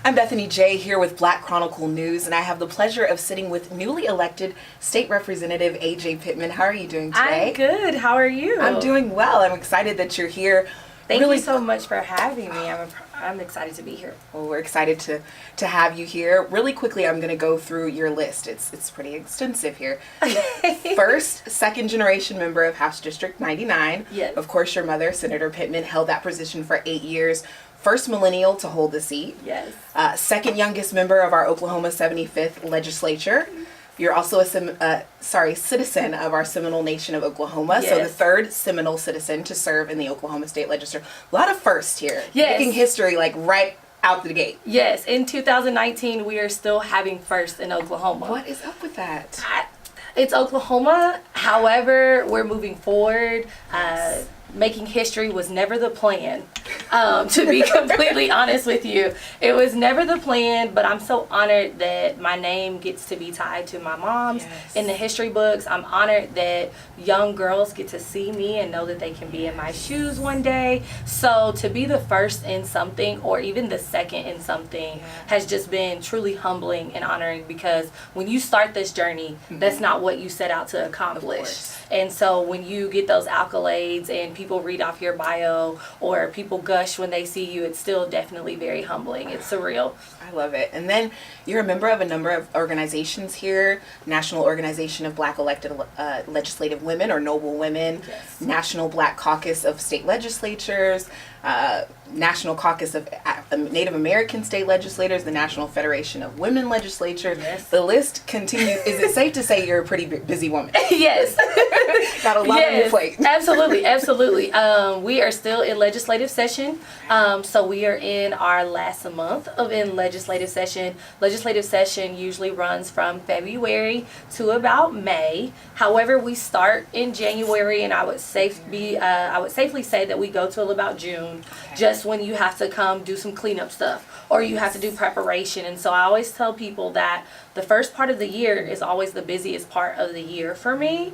I'm Bethany J. here with Black Chronicle News, and I have the pleasure of sitting with newly elected State Representative Ajay Pittman. How are you doing today? I'm good. How are you? I'm doing well. I'm excited that you're here. Thank you so much for having me. I'm excited to be here. Well, we're excited to have you here. Really quickly, I'm going to go through your list. It's pretty extensive here. First, second generation member of House District 99. Yes. Of course, your mother, Senator Pittman, held that position for 8 years. First millennial to hold the seat. Yes. Second youngest member of our Oklahoma 75th legislature. You're also a citizen of our Seminole Nation of Oklahoma. Yes. So the third Seminole citizen to serve in the Oklahoma State Legislature. A lot of firsts here. Yes. Making history like right out the gate. Yes. In 2019, we are still having first in Oklahoma. What is up with that? It's Oklahoma. However, we're moving forward. Making history was never the plan. To be completely honest with you, it was never the plan, but I'm so honored that my name gets to be tied to my mom's in the history books. I'm honored that young girls get to see me and know that they can be in my shoes one day. So to be the first in something, or even the second in something, has just been truly humbling and honoring, because when you start this journey, that's not what you set out to accomplish. And so when you get those accolades and people read off your bio or people gush when they see you, it's still definitely very humbling. It's surreal. I love it. And then you're a member of a number of organizations here: National Organization of Black Elected Legislative Women, or Noble Women, National Black Caucus of State Legislatures, National Caucus of Native American State Legislators, the National Federation of Women Legislatures. Yes. The list continues. Is it safe to say you're a pretty busy woman? Yes. Got a lot on your plate. Absolutely, absolutely. We are still in legislative session. So we are in our last month of legislative session. Legislative session usually runs from February to about May. However, we start in January, and I would safely say that we go till about June, just when you have to come do some cleanup stuff or you have to do preparation. And so I always tell people that the first part of the year is always the busiest part of the year for me.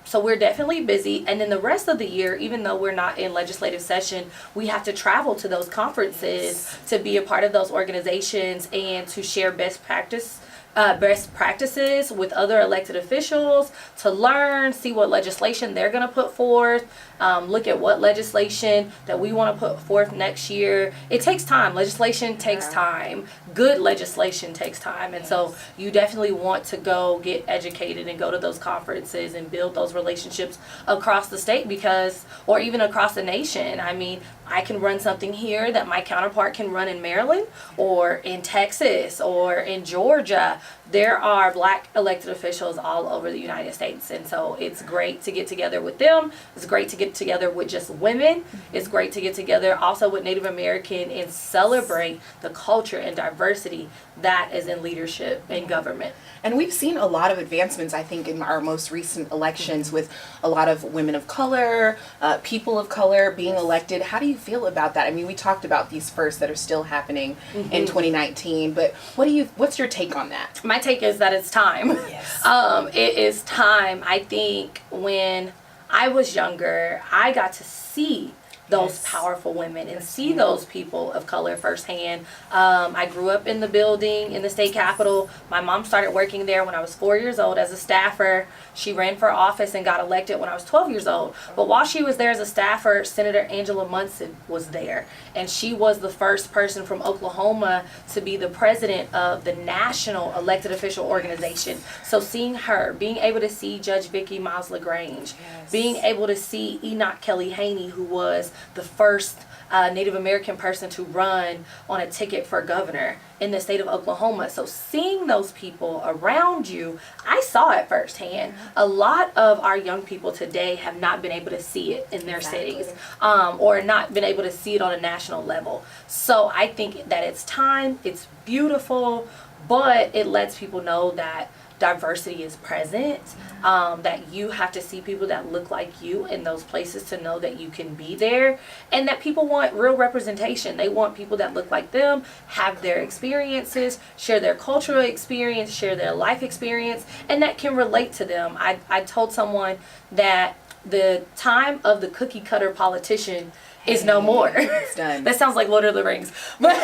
So we're definitely busy. And then the rest of the year, even though we're not in legislative session, we have to travel to those conferences to be a part of those organizations and to share best practices with other elected officials, to learn, see what legislation they're going to put forth, look at what legislation that we want to put forth next year. It takes time. Legislation takes time. Good legislation takes time. And so you definitely want to go get educated and go to those conferences and build those relationships across the state, or even across the nation. I mean, I can run something here that my counterpart can run in Maryland or in Texas or in Georgia. There are Black elected officials all over the United States, and so it's great to get together with them. It's great to get together with just women. It's great to get together also with Native American and celebrate the culture and diversity that is in leadership and government. And we've seen a lot of advancements, I think, in our most recent elections, with a lot of women of color, people of color being elected. How do you feel about that? I mean, we talked about these firsts that are still happening in 2019, but what's your take on that? My take is that it's time. Yes. It is time. I think when I was younger, I got to see those powerful women and see those people of color firsthand. I grew up in the building in the state capitol. My mom started working there when I was 4 years old as a staffer. She ran for office and got elected when I was 12 years old. But while she was there as a staffer, Senator Angela Munson was there. And she was the first person from Oklahoma to be the president of the National Elected Official Organization. So seeing her, being able to see Judge Vicki Miles LaGrange, being able to see Enoch Kelly Haney, who was the first Native American person to run on a ticket for governor in the state of Oklahoma. So seeing those people around you, I saw it firsthand. A lot of our young people today have not been able to see it in their cities, or not been able to see it on a national level. So I think that it's time, it's beautiful, but it lets people know that diversity is present, that you have to see people that look like you in those places to know that you can be there, and that people want real representation. They want people that look like them, have their experiences, share their cultural experience, share their life experience, and that can relate to them. I told someone that the time of the cookie cutter politician is no more. It's done. That sounds like Lord of the Rings. But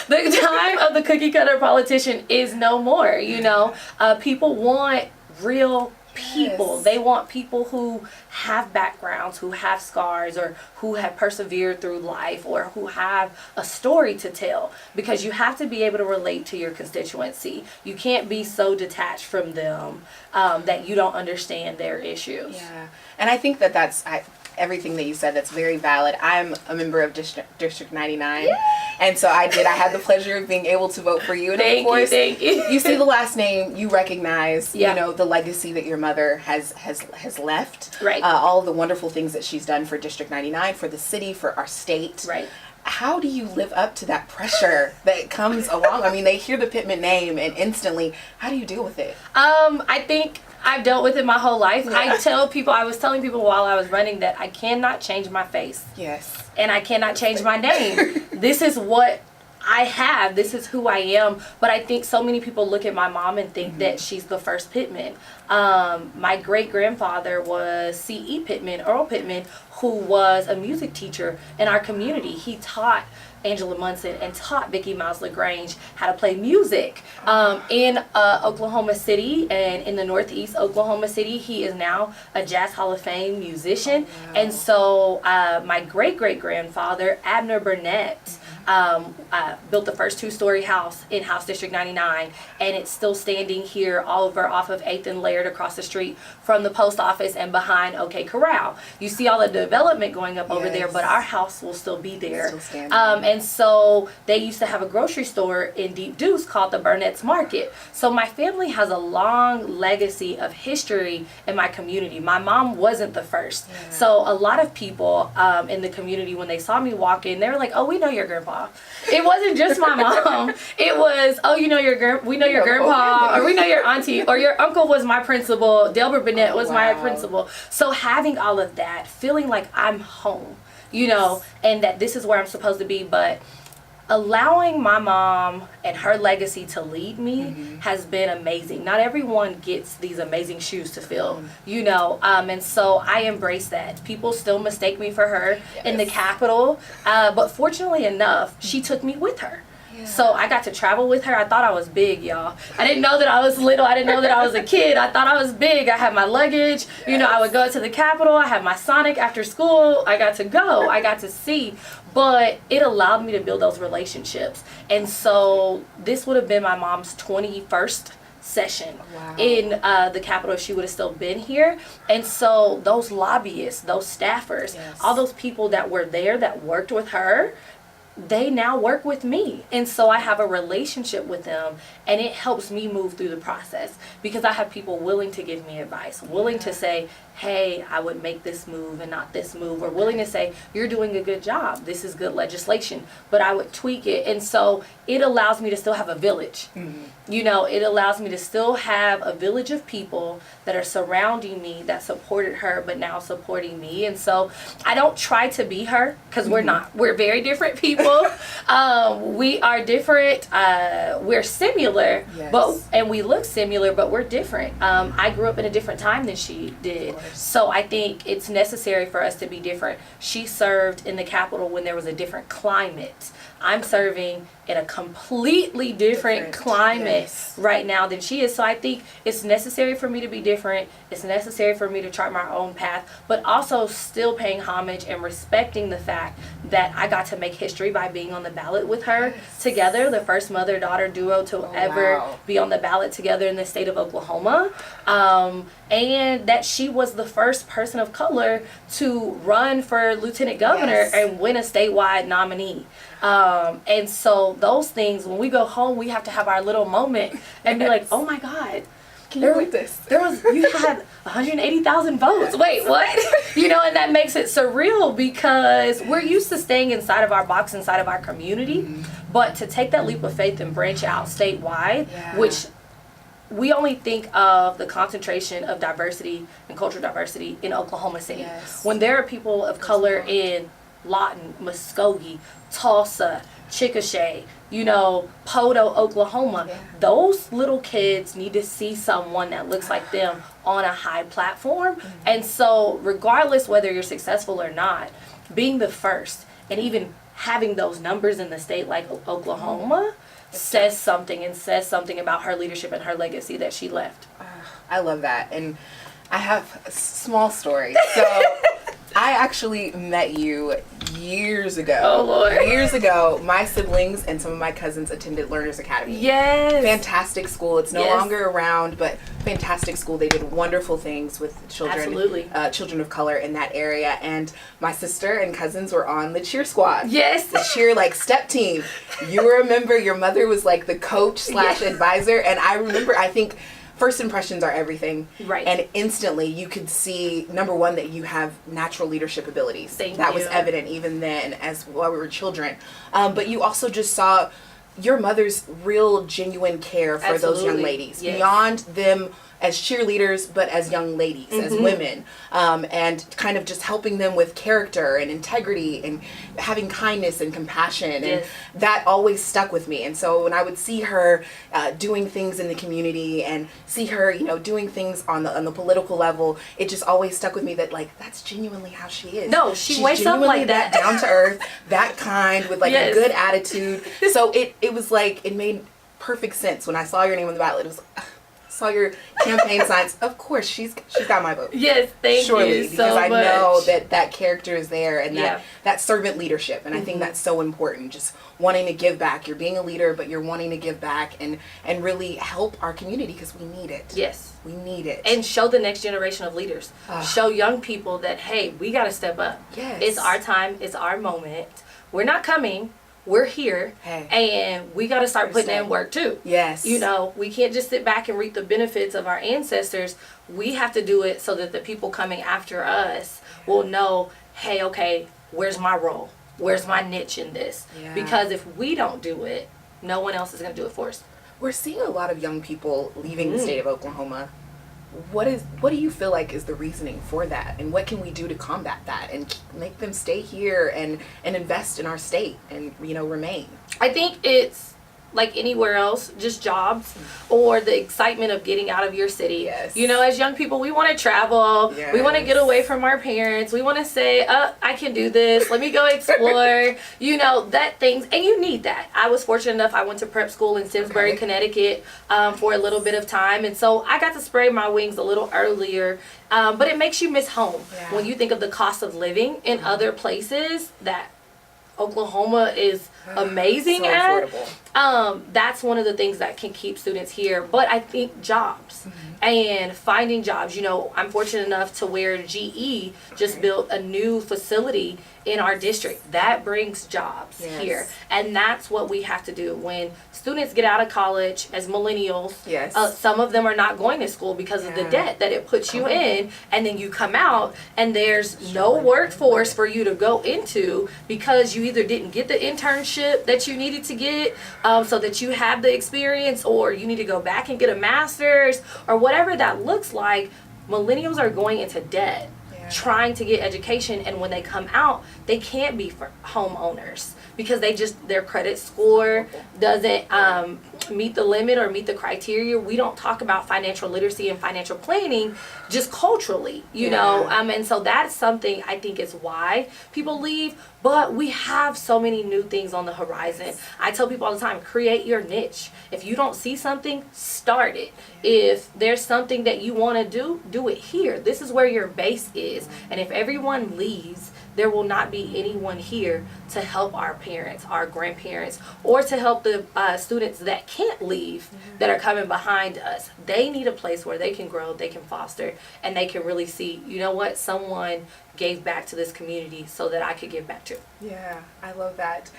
the time of the cookie cutter politician is no more, you know. People want real people. Yes. They want people who have backgrounds, who have scars, or who have persevered through life, or who have a story to tell, because you have to be able to relate to your constituency. You can't be so detached from them that you don't understand their issues. Yeah, and I think that that's everything that you said. That's very valid. I'm a member of District 99, and so I had the pleasure of being able to vote for you. And of course, thank you. You see the last name, you recognize, Yeah. you know, the legacy that your mother has left. Right. All of the wonderful things that she's done for District 99, for the city, for our state. Right. How do you live up to that pressure that comes along? I mean, they hear the Pittman name and instantly, how do you deal with it? I think I've dealt with it my whole life. Yeah. I was telling people while I was running that I cannot change my face. Yes. And I cannot change my name. This is what I have. This is who I am. But I think so many people look at my mom and think that she's the first Pittman. My great-grandfather was C.E. Pittman, Earl Pittman, who was a music teacher in our community. He taught Angela Munson and taught Vicki Miles LaGrange how to play music in Oklahoma City and in the Northeast Oklahoma City. He is now a Jazz Hall of Fame musician. Wow. And so my great-great-grandfather, Abner Burnett, built the first two-story house in House District 99, and it's still standing here off of 8th and Laird across the street from the post office and behind OK Corral. You see all the development going up over there, but our house will still be there. Still standing. And so they used to have a grocery store in Deep Deuce called the Burnett's Market. So my family has a long legacy of history in my community. My mom wasn't the first. Yeah. So a lot of people in the community, when they saw me walk in, they were like, oh, we know your grandpa. It wasn't just my mom. It was, oh, we know your grandpa, or we know your auntie, or your uncle was my principal. Delbert Burnett was my principal. So having all of that, feeling like I'm home, you know, and that this is where I'm supposed to be, but allowing my mom and her legacy to lead me has been amazing. Not everyone gets these amazing shoes to fill, you know, and so I embrace that. People still mistake me for her in the Capitol, but fortunately enough, she took me with her. Yeah. So I got to travel with her. I thought I was big, y'all. I didn't know that I was little. I didn't know that I was a kid. I thought I was big. I had my luggage. Yes. You know, I would go to the Capitol. I had my Sonic after school. I got to go. I got to see. But it allowed me to build those relationships. And so this would have been my mom's 21st session in the Capitol if she would have still been here. And so those lobbyists, those staffers, all those people that were there that worked with her, they now work with me, and so I have a relationship with them, and it helps me move through the process because I have people willing to give me advice, willing to say, hey, I would make this move and not this move, or willing to say, you're doing a good job, this is good legislation, but I would tweak it. And so it allows me to still have a village. You know, it allows me to still have a village of people that are surrounding me, that supported her, but now supporting me. And so I don't try to be her, because we're not. We're very different people. We are different. We're similar, and we look similar, but we're different. I grew up in a different time than she did. So I think it's necessary for us to be different. She served in the Capitol when there was a different climate. I'm serving in a completely different climate right now than she is. So I think it's necessary for me to be different. It's necessary for me to chart my own path, but also still paying homage and respecting the fact that I got to make history by being on the ballot with her together, the first mother-daughter duo to ever be on the ballot together in the state of Oklahoma. And that she was the first person of color to run for lieutenant governor and win a statewide nominee. And so those things, when we go home, we have to have our little moment and be like, oh my God. Can you believe this? You had 180,000 votes. Wait, what? You know, and that makes it surreal because we're used to staying inside of our box, inside of our community. But to take that leap of faith and branch out statewide, which we only think of the concentration of diversity and cultural diversity in Oklahoma City. When there are people of color in Lawton, Muskogee, Tulsa, Chickasha, you know, Poto, Oklahoma, those little kids need to see someone that looks like them on a high platform. And so regardless whether you're successful or not, being the first And even having those numbers in the state like Oklahoma says something about her leadership and her legacy that she left. I love that. And I have a small story. So I actually met you years ago. Oh, Lord. Years ago, my siblings and some of my cousins attended Learners Academy. Yes. Fantastic school. It's no longer around, but fantastic school. They did wonderful things with children. Absolutely. Children of color in that area. And my sister and cousins were on the cheer squad. Yes. The cheer, like, step team. You remember your mother was like the coach / advisor. And I remember, I think, first impressions are everything. Right. And instantly you could see, number one, that you have natural leadership abilities. That was evident even then as while we were children. But you also just saw your mother's real, genuine care for those young ladies. Yes. Beyond them as cheerleaders, but as young ladies, as women, and kind of just helping them with character and integrity and having kindness and compassion. And that always stuck with me. And so when I would see her doing things in the community and see her, you know, doing things on the political level, it just always stuck with me that, like, that's genuinely how she is. No, she's wakes up like that. Down to earth, that kind, with like a good attitude. So it was like, it made perfect sense when I saw your name on the ballot. It was saw your campaign signs. Of course, she's got my vote. Yes, thank you because so I much. know that character is there, and that servant leadership, and I think that's so important. Just wanting to give back. You're being a leader, but you're wanting to give back and really help our community because we need it. Yes. We need it. And show the next generation of leaders. Show young people that, hey, we got to step up. Yes. It's our time. It's our moment. We're not coming. We're here, and we got to start putting in work too. Yes. You know, we can't just sit back and reap the benefits of our ancestors. We have to do it so that the people coming after us will know, hey, okay, where's my role? Where's my niche in this? Yeah. Because if we don't do it, no one else is going to do it for us. We're seeing a lot of young people leaving the state of Oklahoma. What do you feel like is the reasoning for that, and what can we do to combat that and make them stay here and invest in our state and, you know, remain? I think it's like anywhere else, just jobs or the excitement of getting out of your city. Yes. You know, as young people, we want to travel. Yes. We want to get away from our parents. We want to say, I can do this. Let me go explore. You know, that things, and you need that. I was fortunate enough, I went to prep school in Simsbury, Connecticut for a little bit of time. And so I got to spread my wings a little earlier. But it makes you miss home when you think of the cost of living in other places that Oklahoma is amazing so at. Affordable. That's one of the things that can keep students here. But I think jobs and finding jobs. You know, I'm fortunate enough to where GE just built a new facility in our district. That brings jobs here. And that's what we have to do. When students get out of college as millennials, some of them are not going to school because of the debt that it puts you in. And then you come out and there's no workforce for you to go into because you either didn't get the internship that you needed to get so that you have the experience, or you need to go back and get a master's, or whatever that looks like. Millennials are going into debt trying to get education, and when they come out, they can't be for homeowners because their credit score doesn't meet the limit or meet the criteria. We don't talk about financial literacy and financial planning just culturally, you know, and so that's something I think is why people leave. But we have so many new things on the horizon. I tell people all the time, create your niche. If you don't see something, start it. If there's something that you want to do it here. This is where your base is. And if everyone leaves, there will not be anyone here to help our parents, our grandparents, or to help the students that can't leave that are coming behind us. They need a place where they can grow, they can foster, and they can really see, you know what, someone gave back to this community so that I could give back to. Yeah, I love that.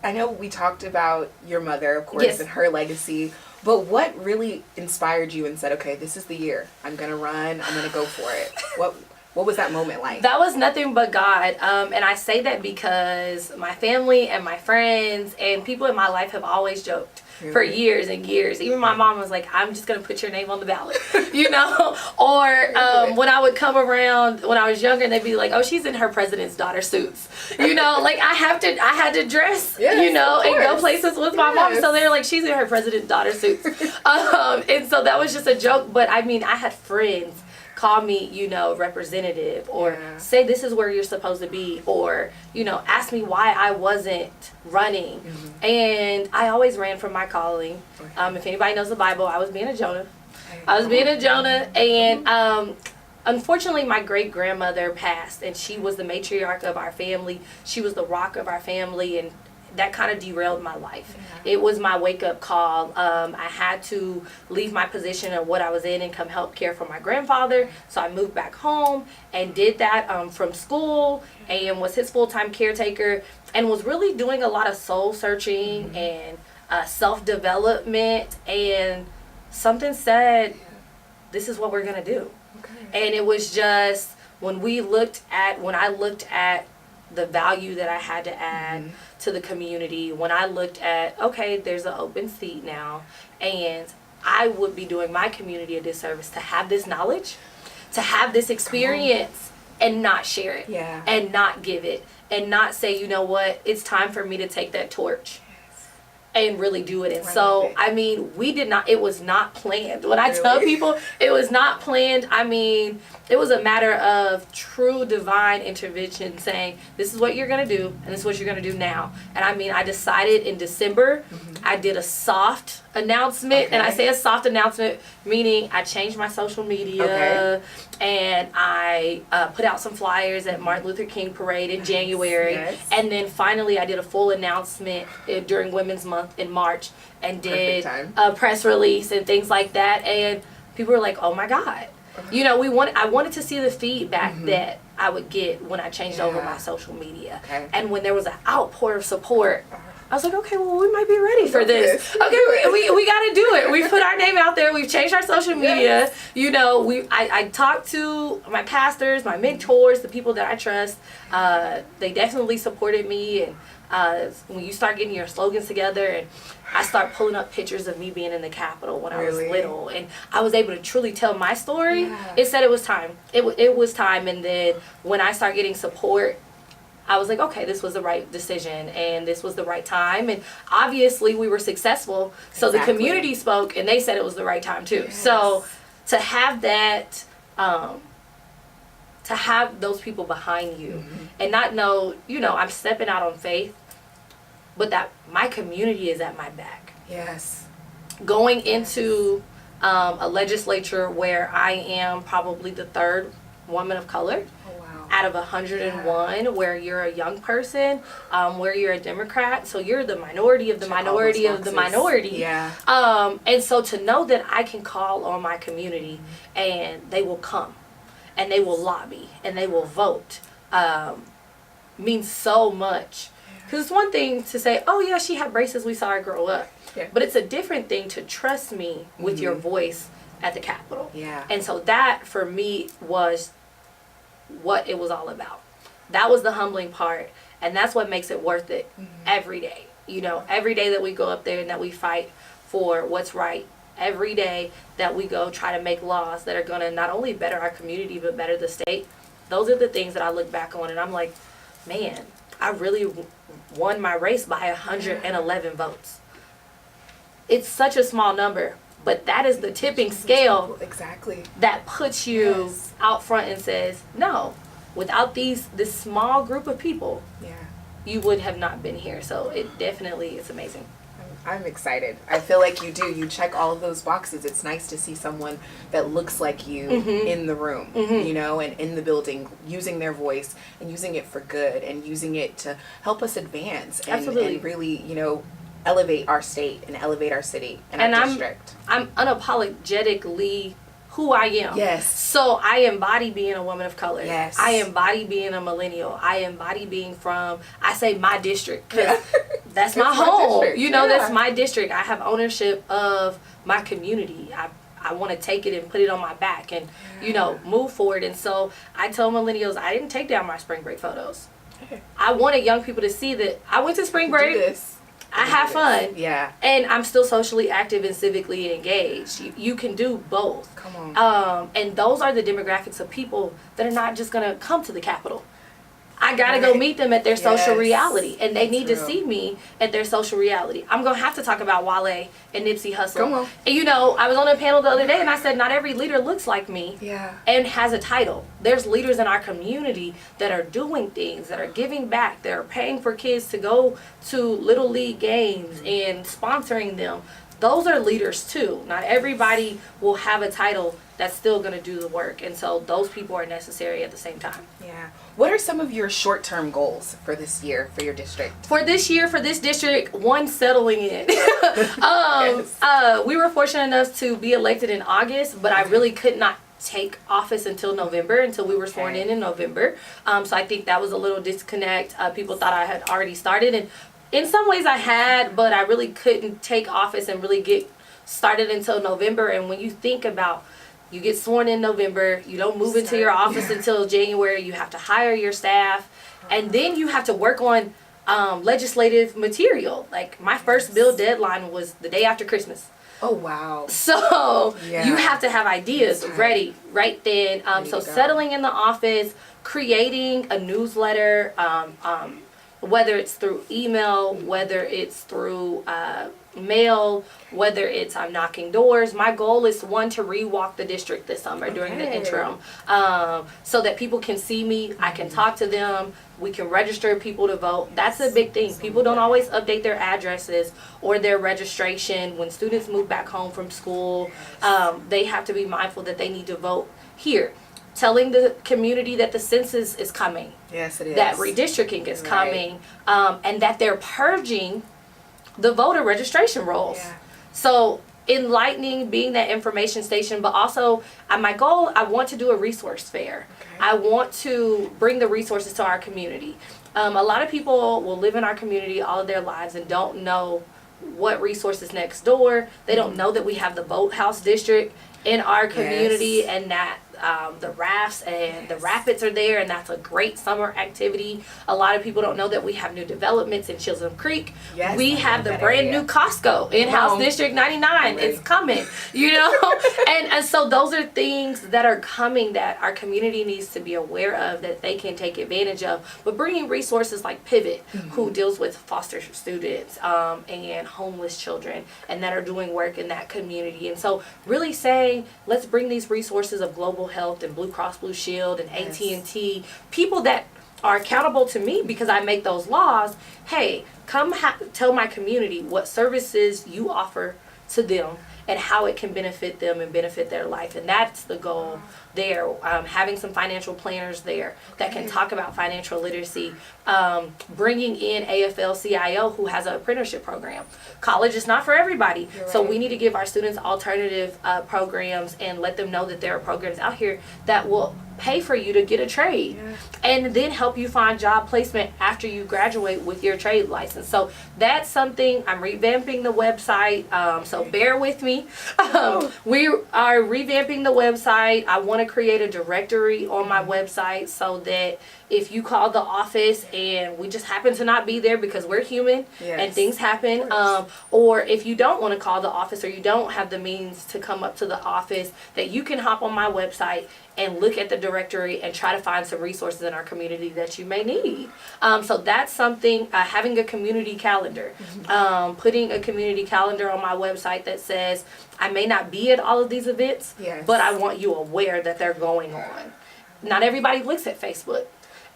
I know we talked about your mother, of course, and her legacy, but what really inspired you and said, okay, this is the year. I'm going to run. I'm going to go for it. What was that moment like? That was nothing but God. And I say that because my family and my friends and people in my life have always joked for years and years. Even my mom was like, I'm just going to put your name on the ballot, you know? Or when I would come around when I was younger, and they'd be like, oh, she's in her president's daughter suits. You know, like I had to dress, you know, and go places with my mom. So they were like, she's in her president's daughter suits. And so that was just a joke. But I mean, I had friends call me, representative, or say this is where you're supposed to be, or, ask me why I wasn't running. And I always ran from my calling. If anybody knows the Bible, I was being a Jonah. And unfortunately, my great-grandmother passed, and she was the matriarch of our family. She was the rock of our family, and that kind of derailed my life. It was my wake-up call. I had to leave my position of what I was in and come help care for my grandfather. So I moved back home and did that from school, and was his full-time caretaker, and was really doing a lot of soul-searching and self-development. And something said, this is what we're going to do. And it was just, when I looked at the value that I had to add to the community, when I looked at, okay, there's an open seat now, and I would be doing my community a disservice to have this knowledge, to have this experience, and not share it, and not give it, and not say, you know what, it's time for me to take that torch and really do it. And so, I mean, it was not planned. When I tell people it was not planned, I mean, it was a matter of true divine intervention, saying, this is what you're going to do, and this is what you're going to do now. And I mean, I decided in December, I did a soft announcement. And I say a soft announcement, meaning I changed my social media, and I put out some flyers at Martin Luther King Parade in January. And then finally, I did a full announcement during Women's Month in March, and did a press release and things like that. And people were like, oh my God. I wanted to see the feedback that I would get when I changed over my social media. And when there was an outpour of support, I was like, okay, well, we might be ready for this. Okay, we got to do it. We've put our name out there. We've changed our social media. I talked to my pastors, my mentors, the people that I trust. They definitely supported me. And when you start getting your slogans together, and I start pulling up pictures of me being in the Capitol when I was little, and I was able to truly tell my story, it said it was time. It was time. And then when I started getting support, I was like, okay, this was the right decision, and this was the right time. And obviously we were successful. So the community spoke, and they said it was the right time too. So to have that, to have those people behind you, and not know, I'm stepping out on faith, but that my community is at my back. Going into a legislature where I am probably the third woman of color out of 101, where you're a young person, where you're a Democrat, so you're the minority of the minority of the minority. And so to know that I can call on my community, and they will come, and they will lobby, and they will vote, means so much. Because it's one thing to say, oh yeah, she had braces, we saw her grow up. But it's a different thing to trust me with your voice at the Capitol. And so that, for me, was what it was all about. That was the humbling part, and that's what makes it worth it every day. Every day that we go up there and that we fight for what's right, every day that we go try to make laws that are going to not only better our community but better the state, those are the things that I look back on and I'm like, man, I really won my race by 111 votes. It's such a small number, but that is the tipping scale that puts you out front and says, no, without this small group of people, you would have not been here. So it definitely is amazing. I'm excited. I feel like you do. You check all of those boxes. It's nice to see someone that looks like you in the room, and in the building, using their voice and using it for good and using it to help us advance and really, elevate our state and elevate our city and our district. I'm unapologetically who I am. So I embody being a woman of color. I embody being a millennial. I embody being from, I say my district, because that's my home. That's my district. I have ownership of my community. I want to take it and put it on my back and, move forward. And so I tell millennials, I didn't take down my spring break photos. I wanted young people to see that I went to spring break. I have fun. And I'm still socially active and civically engaged. You can do both. Come on. And those are the demographics of people that are not just going to come to the Capitol. I gotta go meet them at their social Yes. reality, and they need to True. see me at their social reality. I'm gonna have to talk about Wale and Nipsey Hussle. Come on. And you know, I was on a panel the other day, and I said not every leader looks like me. Yeah. And has a title. There's leaders in our community that are doing things, that are giving back, that are paying for kids to go to Little League games and sponsoring them. Those are leaders too. Not everybody will have a title that's still going to do the work. And so those people are necessary at the same time. Yeah. What are some of your short-term goals for this year for your district? For this year, for this district, one, settling in. We were fortunate enough to be elected in August, but I really could not take office until November, until we were sworn in November. So I think that was a little disconnect. People thought I had already started, and in some ways I had, but I really couldn't take office and really get started until November. And when you think about, you get sworn in November, you don't move into your office until January, you have to hire your staff, and then you have to work on legislative material. Like my first bill deadline was the day after Christmas. Oh, wow. So Yeah. you have to have ideas ready right then. So settling in the office, creating a newsletter, whether it's through email, whether it's through mail, whether it's I'm knocking doors. My goal is one, to rewalk the district this summer during the interim, so that people can see me, I can talk to them, we can register people to vote. That's a big thing. People don't always update their addresses or their registration. When students move back home from school, they have to be mindful that they need to vote here. Telling the community that the census is coming. Yes, it is. That redistricting is coming, and that they're purging the voter registration rolls. Yeah. So enlightening, being that information station, but also my goal, I want to do a resource fair. Okay. I want to bring the resources to our community. A lot of people will live in our community all of their lives and don't know what resources next door. They don't know that we have the Boathouse District in our community, and that the rafts and the rapids are there, and that's a great summer activity. A lot of people don't know that we have new developments in Chisholm Creek. Yes, We I have love the that brand area. new Costco in House District 99. It's coming, you know? and so those are things that are coming that our community needs to be aware of, that they can take advantage of. But bringing resources like Pivot, who deals with foster students and homeless children, and that are doing work in that community. And so really saying, let's bring these resources of global health and Blue Cross Blue Shield and AT&T, people that are accountable to me because I make those laws. Hey, come tell my community what services you offer to them and how it can benefit them and benefit their life. And that's the goal there. Having some financial planners there that can talk about financial literacy. Bringing in AFL-CIO, who has an apprenticeship program. College is not for everybody. So we need to give our students alternative programs and let them know that there are programs out here that will pay for you to get a trade and then help you find job placement after you graduate with your trade license. So that's something. I'm revamping the website, so bear with me. We are revamping the website. I want to create a directory on my website so that if you call the office and we just happen to not be there because we're human and things happen, or if you don't want to call the office or you don't have the means to come up to the office, that you can hop on my website and look at the directory and try to find some resources in our community that you may need. So that's something, having a community calendar, putting a community calendar on my website that says, I may not be at all of these events, but I want you aware that they're going on. Not everybody looks at Facebook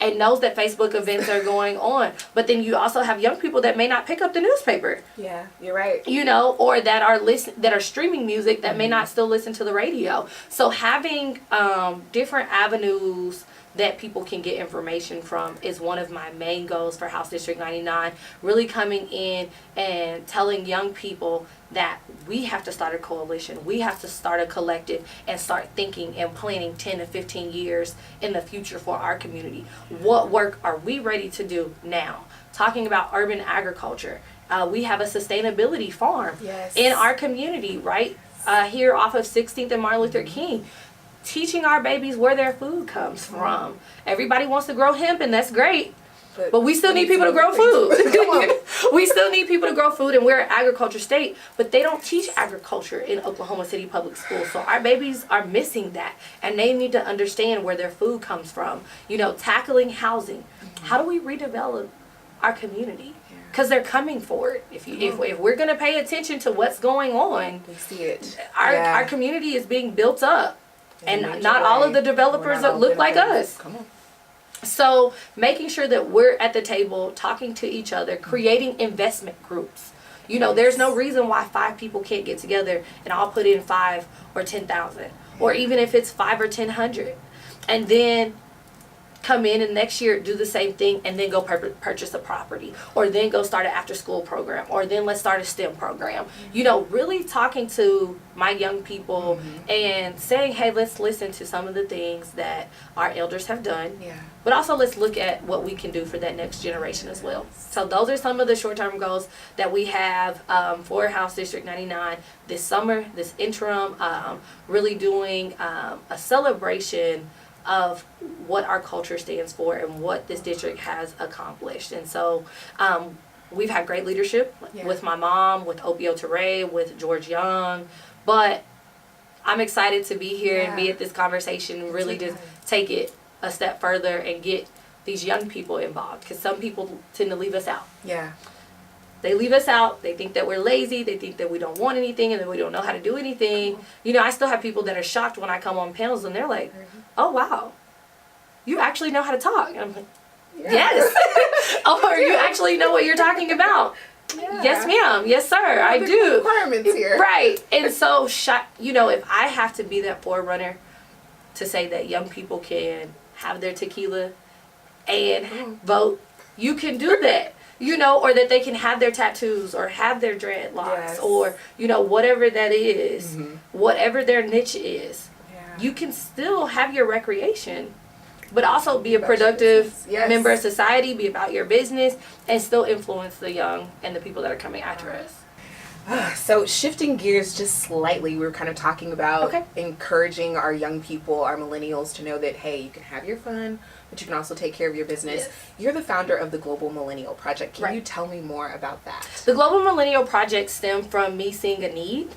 and knows that Facebook events are going on. But then you also have young people that may not pick up the newspaper. Yeah, you're right. You know, or that are streaming music that may not still listen to the radio. So having different avenues that people can get information from is one of my main goals for House District 99. Really coming in and telling young people that we have to start a coalition, we have to start a collective and start thinking and planning 10 to 15 years in the future for our community. What work are we ready to do now? Talking about urban agriculture. We have a sustainability farm in our community, right? Here off of 16th and Martin Luther King. Teaching our babies where their food comes from. Everybody wants to grow hemp, and that's great. But we still need people to grow food. We still need people to grow food, and we're an agriculture state, but they don't teach agriculture in Oklahoma City public schools. So our babies are missing that, and they need to understand where their food comes from. You know, tackling housing. How do we redevelop our community? Because they're coming for it. If we're going to pay attention to what's going on, we see it. Our community is being built up, and not all of the developers look like us. Come on. So making sure that we're at the table, talking to each other, creating investment groups. You know, there's no reason why 5 people can't get together and all put in 5 or 10,000, or even if it's 5 or 1,000, and then come in and next year do the same thing, and then go purchase a property, or then go start an after school program, or then let's start a STEM program. You know, really talking to my young people and saying, hey, let's listen to some of the things that our elders have done, but also let's look at what we can do for that next generation as well. So those are some of the short-term goals that we have for House District 99 this summer, this interim, really doing a celebration of what our culture stands for and what this district has accomplished. And so we've had great leadership with my mom, with Opio Ture, with George Young, but I'm excited to be here and be at this conversation and really just take it a step further and get these young people involved, because some people tend to leave us out. They leave us out. They think that we're lazy. They think that we don't want anything and that we don't know how to do anything. You know, I still have people that are shocked when I come on panels and they're like, oh, wow, you actually know how to talk. And I'm like, yes. Or you actually know what you're talking about. Yes, ma'am. Yes, sir. I do. Requirements here. Right. And so, you know, if I have to be that forerunner to say that young people can have their tequila and vote, you can do that. You know, or that they can have their tattoos or have their dreadlocks or, you know, whatever that is, whatever their niche is. You can still have your recreation, but also be a productive member of society, be about your business, and still influence the young and the people that are coming after us. So shifting gears just slightly, we were kind of talking about encouraging our young people, our millennials, to know that, hey, you can have your fun, but you can also take care of your business. You're the founder of the Global Millennial Project. Can you tell me more about that? The Global Millennial Project stemmed from me seeing a need,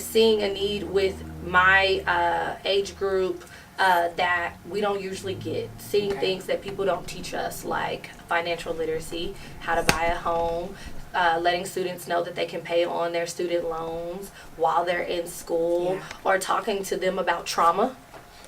seeing a need with my age group that we don't usually get, seeing things that people don't teach us, like financial literacy, how to buy a home, letting students know that they can pay on their student loans while they're in school, or talking to them about trauma.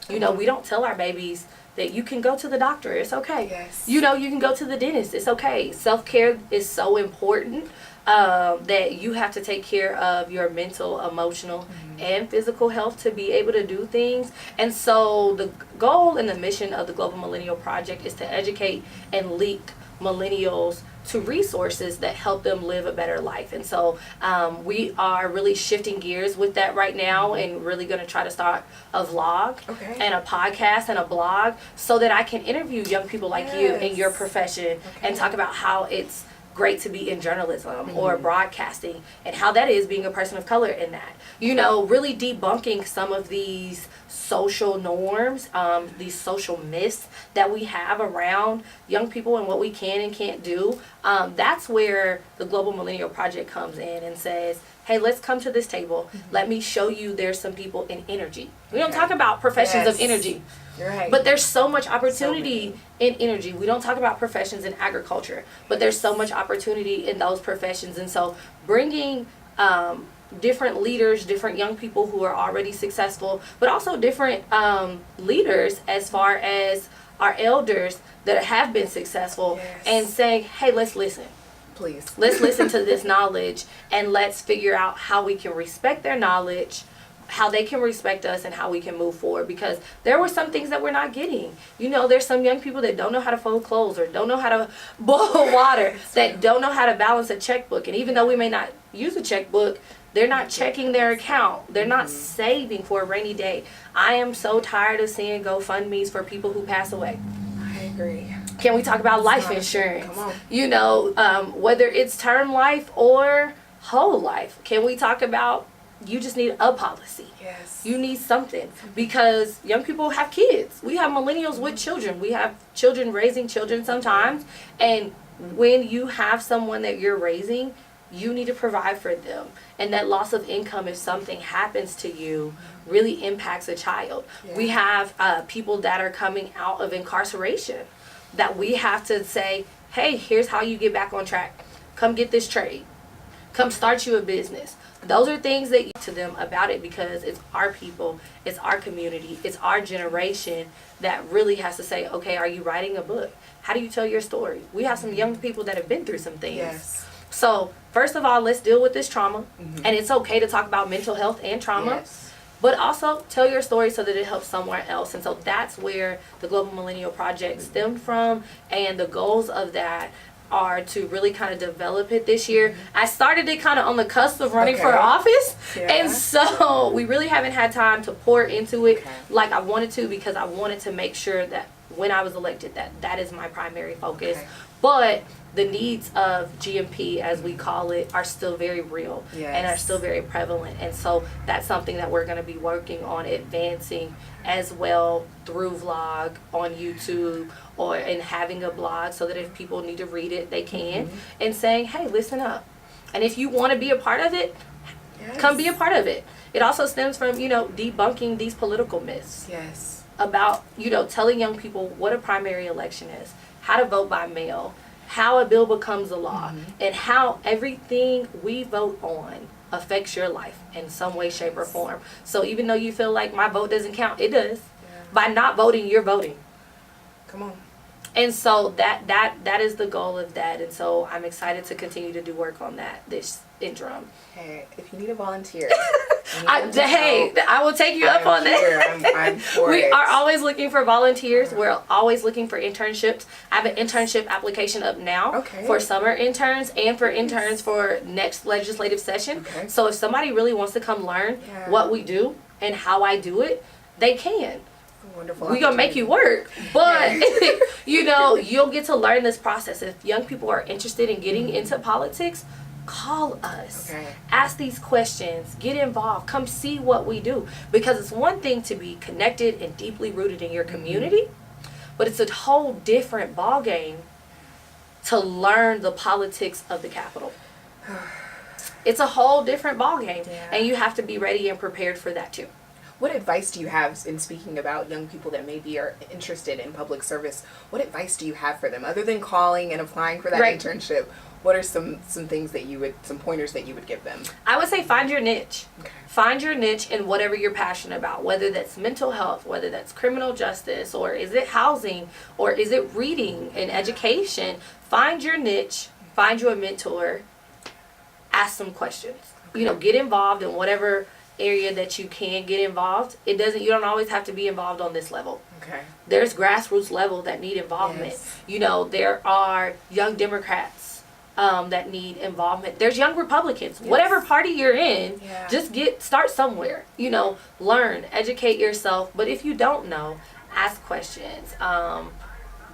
You know, we don't tell our babies that you can go to the doctor, it's okay. You know, you can go to the dentist, it's okay. Self-care is so important that you have to take care of your mental, emotional, and physical health to be able to do things. And so the goal and the mission of the Global Millennial Project is to educate and link millennials to resources that help them live a better life. And so we are really shifting gears with that right now, and really going to try to start a vlog and a podcast and a blog so that I can interview young people like you in your profession and talk about how it's great to be in journalism or broadcasting, and how that is being a person of color in that. You know, really debunking some of these social norms, these social myths that we have around young people and what we can and can't do. That's where the Global Millennial Project comes in and says, hey, let's come to this table. Let me show you there's some people in energy. We don't talk about professions of energy. But there's so much opportunity in energy. We don't talk about professions in agriculture, but there's so much opportunity in those professions. And so bringing different leaders, different young people who are already successful, but also different leaders as far as our elders that have been successful, and saying, hey, let's listen. Please. Let's listen to this knowledge, and let's figure out how we can respect their knowledge, how they can respect us, and how we can move forward, because there were some things that we're not getting. You know, there's some young people that don't know how to fold clothes or don't know how to boil water, that don't know how to balance a checkbook. And even though we may not use a checkbook, they're not checking their account. They're not saving for a rainy day. I am so tired of seeing GoFundMes for people who pass away. I agree. Can we talk about life insurance? Come on. You know, whether it's term life or whole life. Can we talk about You just need a policy. Yes. You need something, because young people have kids. We have millennials with children. We have children raising children sometimes. And when you have someone that you're raising, you need to provide for them. And that loss of income, if something happens to you, really impacts a child. Yeah. We have people that are coming out of incarceration that we have to say, hey, here's how you get back on track. Come get this trade. Come start you a business. Those are things that you to them about it, because it's our people, it's our community, it's our generation that really has to say, okay, are you writing a book? How do you tell your story? We have some young people that have been through some things. Yes. So first of all, let's deal with this trauma. And it's okay to talk about mental health and trauma. Yes. But also tell your story so that it helps somewhere else. And so that's where the Global Millennial Project stemmed from, and the goals of that are to really kind of develop it this year. I started it kind of on the cusp of running for office, and so we really haven't had time to pour into it like I wanted to, because I wanted to make sure that when I was elected that is my primary focus. But the needs of GMP, as we call it, are still very real and are still very prevalent. And so that's something that we're going to be working on advancing as well through vlog on YouTube, or in having a blog, so that if people need to read it, they can, and saying, hey, listen up. And if you want to be a part of it, come be a part of it. It also stems from, debunking these political myths. Yes. About, telling young people what a primary election is, how to vote by mail, how a bill becomes a law, and how everything we vote on affects your life in some way, shape, or form. So even though you feel like my vote doesn't count, it does. By not voting, you're voting. Come on. And so that is the goal of that. And so I'm excited to continue to do work on that this interim. Hey, if you need a volunteer, I will take you up on that. I'm for We it. are always looking for volunteers. We're always looking for internships. I have an internship application up now for summer interns and for interns for next legislative session. So if somebody really wants to come learn what we do and how I do it, they can. Wonderful. We're gonna make you work, but you'll get to learn this process. If young people are interested in getting into politics, call us. Ask these questions, get involved, come see what we do, because it's one thing to be connected and deeply rooted in your community, but it's a whole different ball game to learn the politics of the Capitol. It's a whole different ball game, and you have to be ready and prepared for that too. What advice do you have in speaking about young people that maybe are interested in public service? What advice do you have for them, other than calling and applying for that internship? What are some things that some pointers that you would give them? I would say find your niche. Find your niche in whatever you're passionate about, whether that's mental health, whether that's criminal justice, or is it housing, or is it reading and education. Find your niche, find you a mentor, ask some questions. Get involved in whatever area that you can get involved. You don't always have to be involved on this level. There's grassroots level that need involvement. There are young Democrats that need involvement. There's young Republicans. Whatever party you're in, just start somewhere. Learn, educate yourself. But if you don't know, ask questions.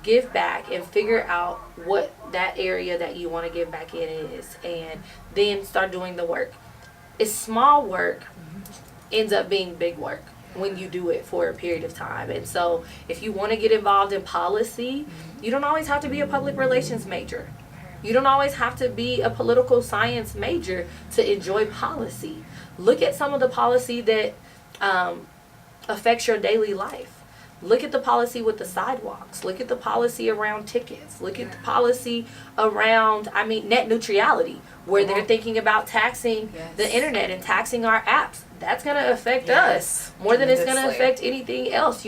Give back and figure out what that area that you want to give back in is, and then start doing the work. It's small work ends up being big work when you do it for a period of time. And so if you want to get involved in policy, you don't always have to be a public relations major. You don't always have to be a political science major to enjoy policy. Look at some of the policy that affects your daily life. Look at the policy with the sidewalks. Look at the policy around tickets. Look at the policy around, net neutrality, where they're thinking about taxing the internet and taxing our apps. That's going to affect us more than it's going to affect anything else.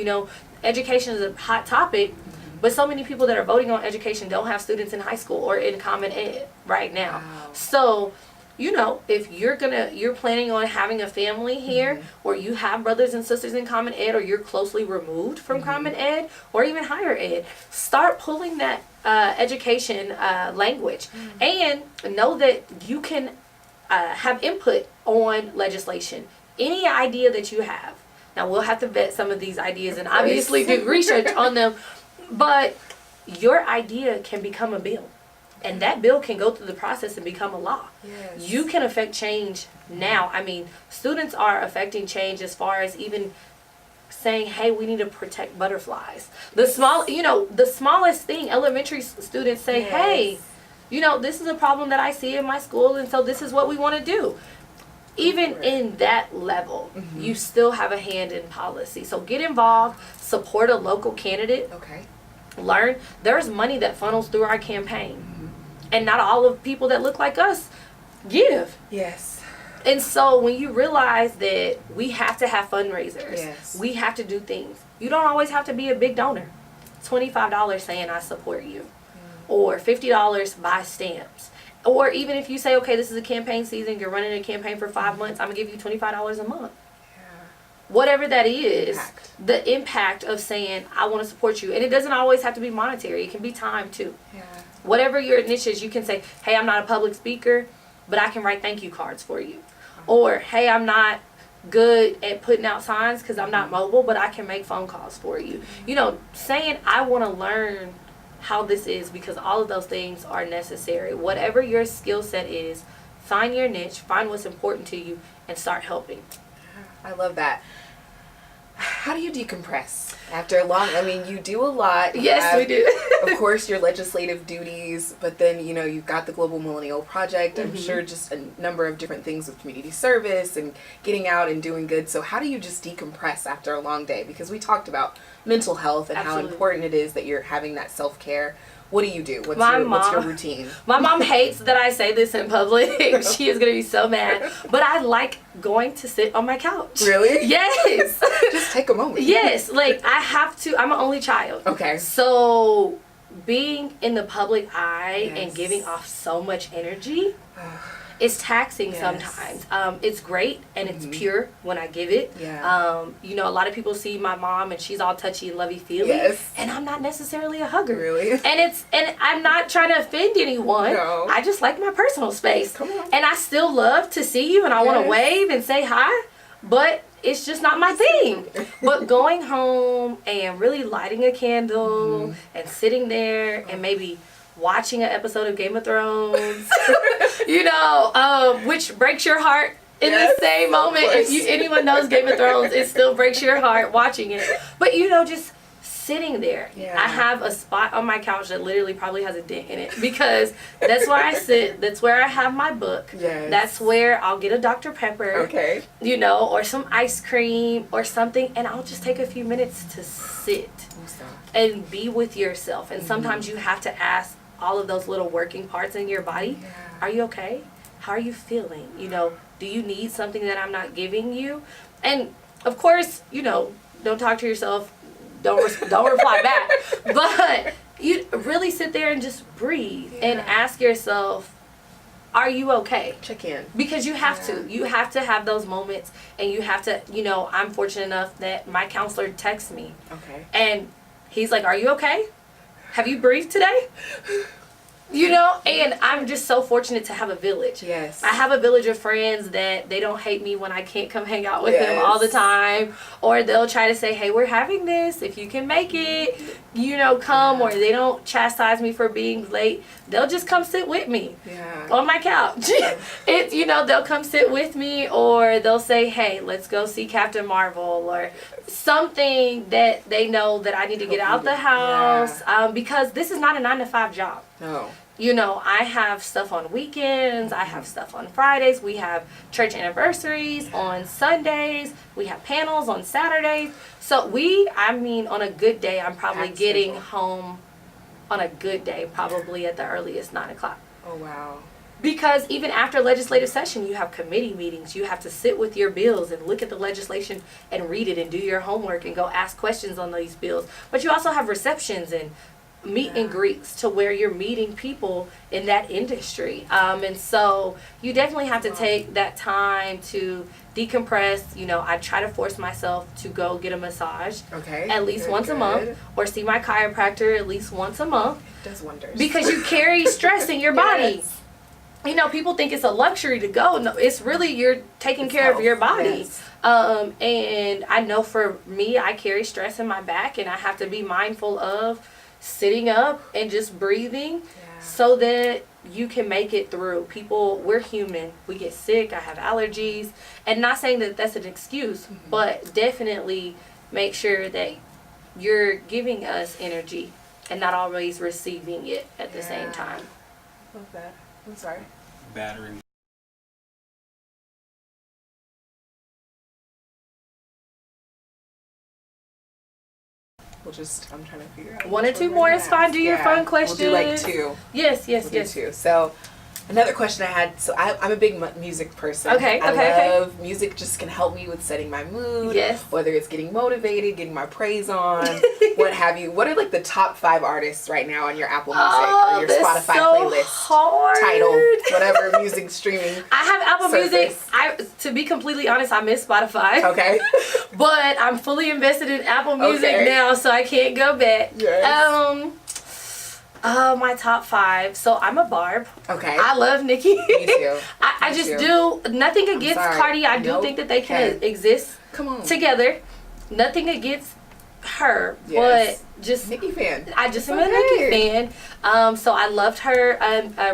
Education is a hot topic, but so many people that are voting on education don't have students in high school or in common ed right now. So, if you're planning on having a family here, or you have brothers and sisters in common ed, or you're closely removed from common ed or even higher ed, start pulling that education language, and know that you can have input on legislation. Any idea that you have. Now, we'll have to vet some of these ideas and obviously do research on them, but your idea can become a bill. And that bill can go through the process and become a law. Yes. You can affect change now. I mean, students are affecting change as far as even saying, hey, we need to protect butterflies. The smallest thing, elementary students say, hey, this is a problem that I see in my school, and so this is what we want to do. Even in that level, you still have a hand in policy. So get involved, support a local candidate. Okay. Learn. There's money that funnels through our campaign. And not all of people that look like us give. Yes. And so when you realize that we have to have fundraisers, we have to do things. You don't always have to be a big donor. $25 saying I support you. Or $50 buy stamps. Or even if you say, okay, this is a campaign season, you're running a campaign for 5 months, I'm going to give you $25 a month. Whatever that is, the impact of saying, I want to support you. And it doesn't always have to be monetary. It can be time, too. Whatever your niche is, you can say, hey, I'm not a public speaker, but I can write thank you cards for you. Or, hey, I'm not good at putting out signs because I'm not mobile, but I can make phone calls for you. Saying, I want to learn how this is, because all of those things are necessary. Whatever your skill set is, find your niche, find what's important to you, and start helping. I love that. How do you decompress after a long, you do a lot. Yes, we do. Of course, your legislative duties, but then, you've got the Global Millennial Project. I'm sure just a number of different things with community service and getting out and doing good. So how do you just decompress after a long day? Because we talked about mental health and how important it is that you're having that self-care. What do you do? What's your routine? My mom hates that I say this in public. She is going to be so mad. But I like going to sit on my couch. Really? Yes. Just take a moment. Yes. I have to. I'm an only child. Okay. So being in the public eye and giving off so much energy is taxing sometimes. It's great and it's pure when I give it. A lot of people see my mom and she's all touchy and lovey-feely, and I'm not necessarily a hugger. Really? And I'm not trying to offend anyone. No. I just like my personal space. Come on. And I still love to see you and I want to wave and say hi, but it's just not my thing. But going home and really lighting a candle and sitting there and maybe watching an episode of Game of Thrones, which breaks your heart in the same moment. If anyone knows Game of Thrones, it still breaks your heart watching it. But just sitting there. I have a spot on my couch that literally probably has a dent in it, because that's where I sit. That's where I have my book. That's where I'll get a Dr. Pepper. Okay. Or some ice cream or something, and I'll just take a few minutes to sit and be with yourself. And sometimes you have to ask all of those little working parts in your body, are you okay? How are you feeling? Do you need something that I'm not giving you? And of course, don't talk to yourself. Don't reply back. But you really sit there and just breathe and ask yourself, are you okay? Check in. Because you have to. You have to have those moments, and you have to, I'm fortunate enough that my counselor texts me. Okay. And he's like, are you okay? Have you breathed today? And I'm just so fortunate to have a village. Yes. I have a village of friends that they don't hate me when I can't come hang out with them all the time. Or they'll try to say, hey, we're having this. If you can make it, come. Or they don't chastise me for being late. They'll just come sit with me on my couch. They'll come sit with me, or they'll say, hey, let's go see Captain Marvel, or something that they know that I need to get out the house. Because this is not a 9-to-5 job. No. I have stuff on weekends. I have stuff on Fridays. We have church anniversaries on Sundays. We have panels on Saturdays. So on a good day, I'm probably getting home on a good day, probably at the earliest 9 o'clock. Oh, wow. Because even after legislative session, you have committee meetings. You have to sit with your bills and look at the legislation and read it and do your homework and go ask questions on these bills. But you also have receptions and meet and greets to where you're meeting people in that industry. And so you definitely have to take that time to decompress. I try to force myself to go get a massage at least once a month, or see my chiropractor at least once a month. It does wonders. Because you carry stress in your body. People think it's a luxury to go. No, it's really, you're taking care of your body. And I know for me, I carry stress in my back, and I have to be mindful of sitting up and just breathing so that you can make it through. People, we're human. We get sick. I have allergies. And not saying that that's an excuse, but definitely make sure that you're giving us energy and not always receiving it at the same time. Love that. I'm sorry. Battery. I'm trying to figure out. One or two more is fine. Do your fun questions. We'll do like two. Yes. We'll do two. So, another question I had. So I'm a big music person. Okay. I love music. Just can help me with setting my mood. Yes. Whether it's getting motivated, getting my praise on, what have you. What are like the top 5 artists right now on your Apple Music or your Spotify playlist? Hard. Tidal, whatever music streaming. I have Apple Music. To be completely honest, I miss Spotify. Okay. But I'm fully invested in Apple Music now, so I can't go back. Yes. My top 5. So I'm a Barb. Okay. I love Nicki. Me too. I just do. Nothing against Cardi. I do think that they can exist together. Nothing against her, but just Nicki fan. I just am a Nicki fan. So I loved her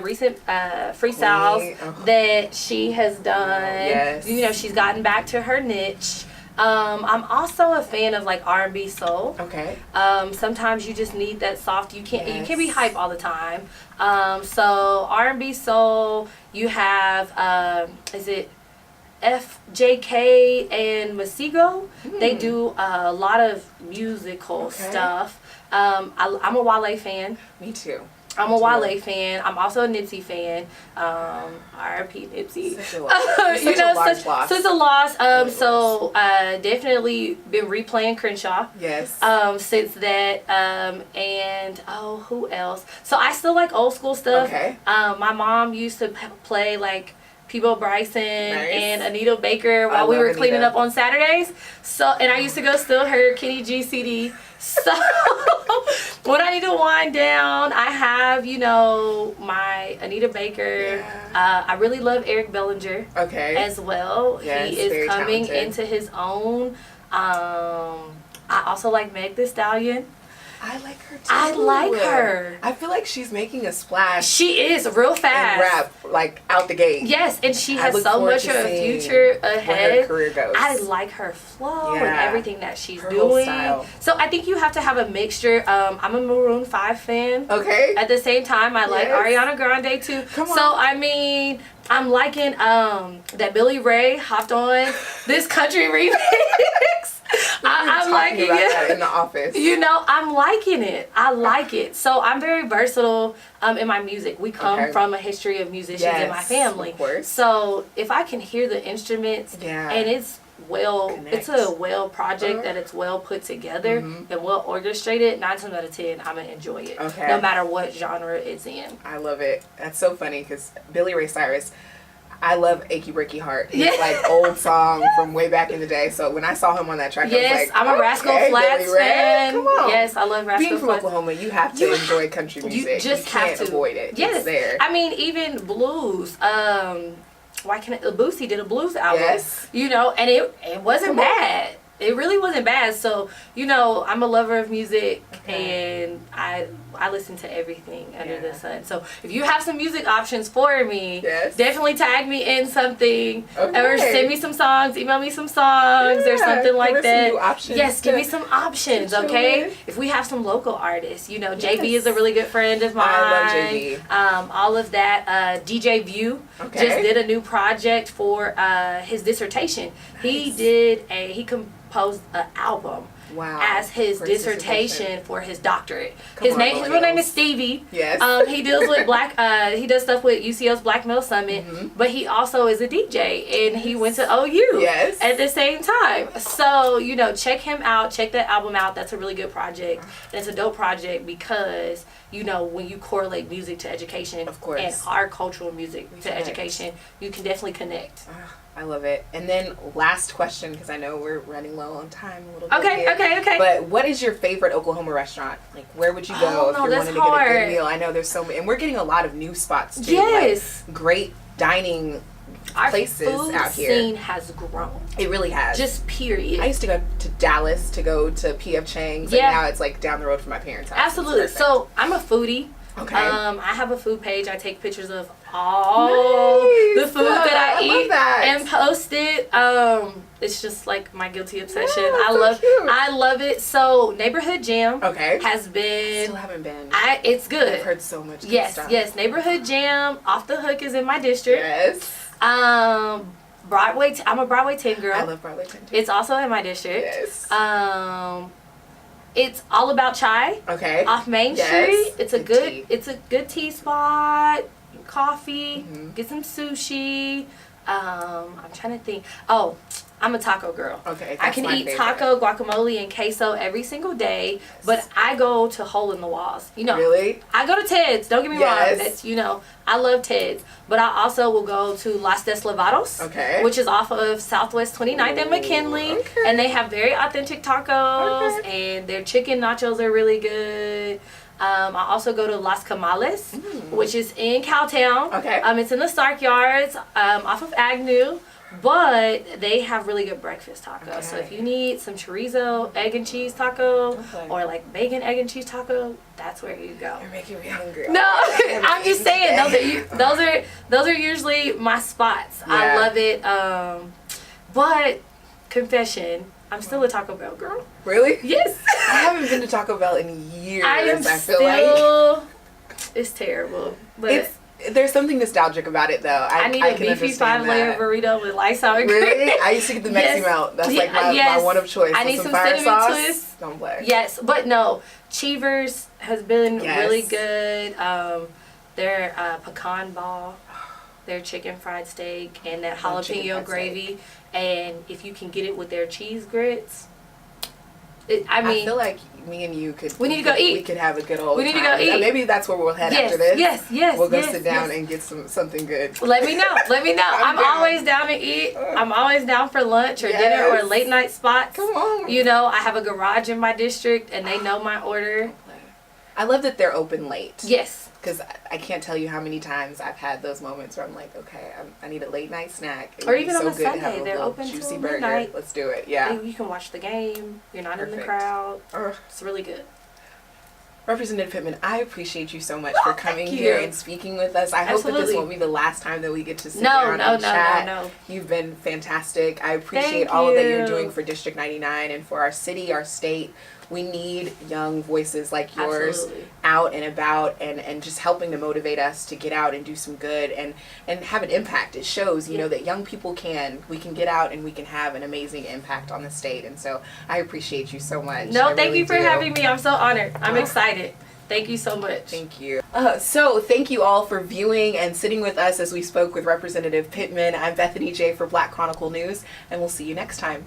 recent freestyles that she has done. Yes. You know, she's gotten back to her niche. I'm also a fan of like R&B soul. Okay. Sometimes you just need that soft. You can't be hype all the time. So R&B soul. You have is it FJK and Masego? They do a lot of musical stuff. I'm a Wale fan. Me too. I'm a Wale fan. I'm also a Nipsey fan. R.I.P. Nipsey. Such a loss. Such a loss. So definitely been replaying Crenshaw. Yes. Since that. And who else? So I still like old school stuff. Okay. My mom used to play like Peebo Bryson and Anita Baker while we were cleaning up on Saturdays. So, and I used to go steal her Kenny G CD. So when I need to wind down, I have, my Anita Baker. I really love Eric Bellinger as well. Yes, he is coming into his own. I also like Meg Thee Stallion. I like her too. I like her. I feel like she's making a splash. She is real fast. And rap, like out the gate. Yes, and she has so much of a future ahead. Where her career goes. I like her flow and everything that she's her doing. Whole style. So I think you have to have a mixture. I'm a Maroon 5 fan. Okay. At the same time, I like Ariana Grande too. Come on. So I mean, I'm liking that Billy Ray hopped on this country remix. I'm liking about that in the office. I'm liking it. I like it. So I'm very versatile in my music. We come from a history of musicians in my family. Of course. So if I can hear the instruments and it's a well project that it's well put together and well orchestrated, 9 times out of 10 I'm gonna enjoy it. No matter what genre it's in. I love it. That's so funny because Billy Ray Cyrus, I love Achy Breaky Heart. It's like old song from way back in the day. So when I saw him on that track, I was like, I'm a Rascal Flatts fan. Come on. Yes, I love Rascal Flatts. Being from Oklahoma, you have to enjoy country music. You just can't avoid it. Yes. It's there. I mean, even blues. Boosie did a blues album. Yes. And it wasn't bad. It really wasn't bad. So, I'm a lover of music and I listen to everything under the sun. So if you have some music options for me, definitely tag me in something or send me some songs, email me some songs or something like that. Some new options. Yes, give me some options, okay? If we have some local artists, JB is a really good friend of mine. I love JB. All of that. DJ View just did a new project for his dissertation. Nice. He composed an album as his dissertation for his doctorate. His real name is Stevie. Yes. He deals with he does stuff with UCL's Black Male Summit, but he also is a DJ and he went to OU at the same time. So, check him out, check that album out. That's a really good project. And it's a dope project because, when you correlate music to education and our cultural music to education, you can definitely connect. I love it. And then last question, because I know we're running low on time a little bit. Okay. But what is your favorite Oklahoma restaurant? Like, where would you go if you wanted to get a good meal? I know there's so many, and we're getting a lot of new spots too. Yes. Like, great dining places out here. Our food scene has grown. It really has. Just period. I used to go to Dallas to go to P.F. Chang's, and now it's like down the road from my parents' house. Absolutely. So I'm a foodie. Okay. I have a food page. I take pictures of all the food that I eat love that. and post it. It's just like my guilty obsession. Yeah, I love it. So Neighborhood Jam has been. Still haven't been. It's good. I've heard so much. Yes, good stuff. yes. Neighborhood Jam, Off the Hook is in my district. Yes. Broadway. I'm a Broadway 10 girl. I love Broadway 10 too. It's also in my district. Yes. It's All About Chai. Okay. Off Main Yes. Street. It's a good. tea. It's a good tea spot. Coffee. Mhm. Get some sushi. I'm trying to think. Oh, I'm a taco girl. Okay. I can eat taco, guacamole, and queso every single day. But I go to Hole in the Walls. You know. Really? I go to Ted's. Don't get me Yes. wrong. That's, I love Ted's. But I also will go to Las Deslevados. Okay. Which is off of Southwest 29th and McKinley. Okay. And they have very authentic tacos. And their chicken nachos are really good. I also go to Las Camales, which is in Cowtown. Okay. It's in the Stark Yards, off of Agnew. But they have really good breakfast tacos. Okay. So if you need some chorizo, egg and cheese taco, or like bacon, egg and cheese taco, that's where you go. You're making me hungry. No, I'm just saying those are usually my spots. Yeah. I love it. But confession, I'm still a Taco Bell girl. Really? Yes. I haven't been to Taco Bell in years. I feel like it's terrible, but there's something nostalgic about it, though. I need a a beefy 5-layer burrito with light sour cream. Really? I used to get the Mexi Melt. That's like my one of choice. I With need some fire cinnamon sauce. twist. Don't play. Yes, but no, Cheevers has been Yes. really good. Their pecan ball, their chicken fried steak, and that Love chicken jalapeno fried gravy. And if you can get it with their cheese grits, I feel like me and you could. We need to go eat. We could have a good old. We need to time. go eat. Maybe that's where we'll head after this. Yes. We'll go sit down and get something good. Let me know. I'm down. always down to eat. I'm always down for lunch or dinner or late night spots. Come on. I have a garage in my district and they know my order. I love that they're open late. Yes. Because I can't tell you how many times I've had those moments where I'm like, okay, I need a late night snack. It Or would be even so on a good to have Sunday, a they're little open juicy till burger. midnight. Let's do it. Yeah. You can watch the game. You're not in the Perfect. crowd. Ugh. It's really good. Representative Pittman, I appreciate you so much for coming Thank here you. and speaking with us. I hope that this Absolutely. won't be the last time that we get to sit No, down and no, chat. no. You've been fantastic. I appreciate Thank all that you're you. doing for District 99 and for our city, our state. We need young voices like yours Absolutely. out and about and just helping to motivate us to get out and do some good and have an impact. It shows, you know, that young people we can get out and we can have an amazing impact on the state. And so I appreciate you so much. No, I thank really you for do. having me. I'm so honored. I'm excited. Thank you so much. Thank you. So thank you all for viewing and sitting with us as we spoke with Representative Pittman. I'm Bethany J for Black Chronicle News, and we'll see you next time.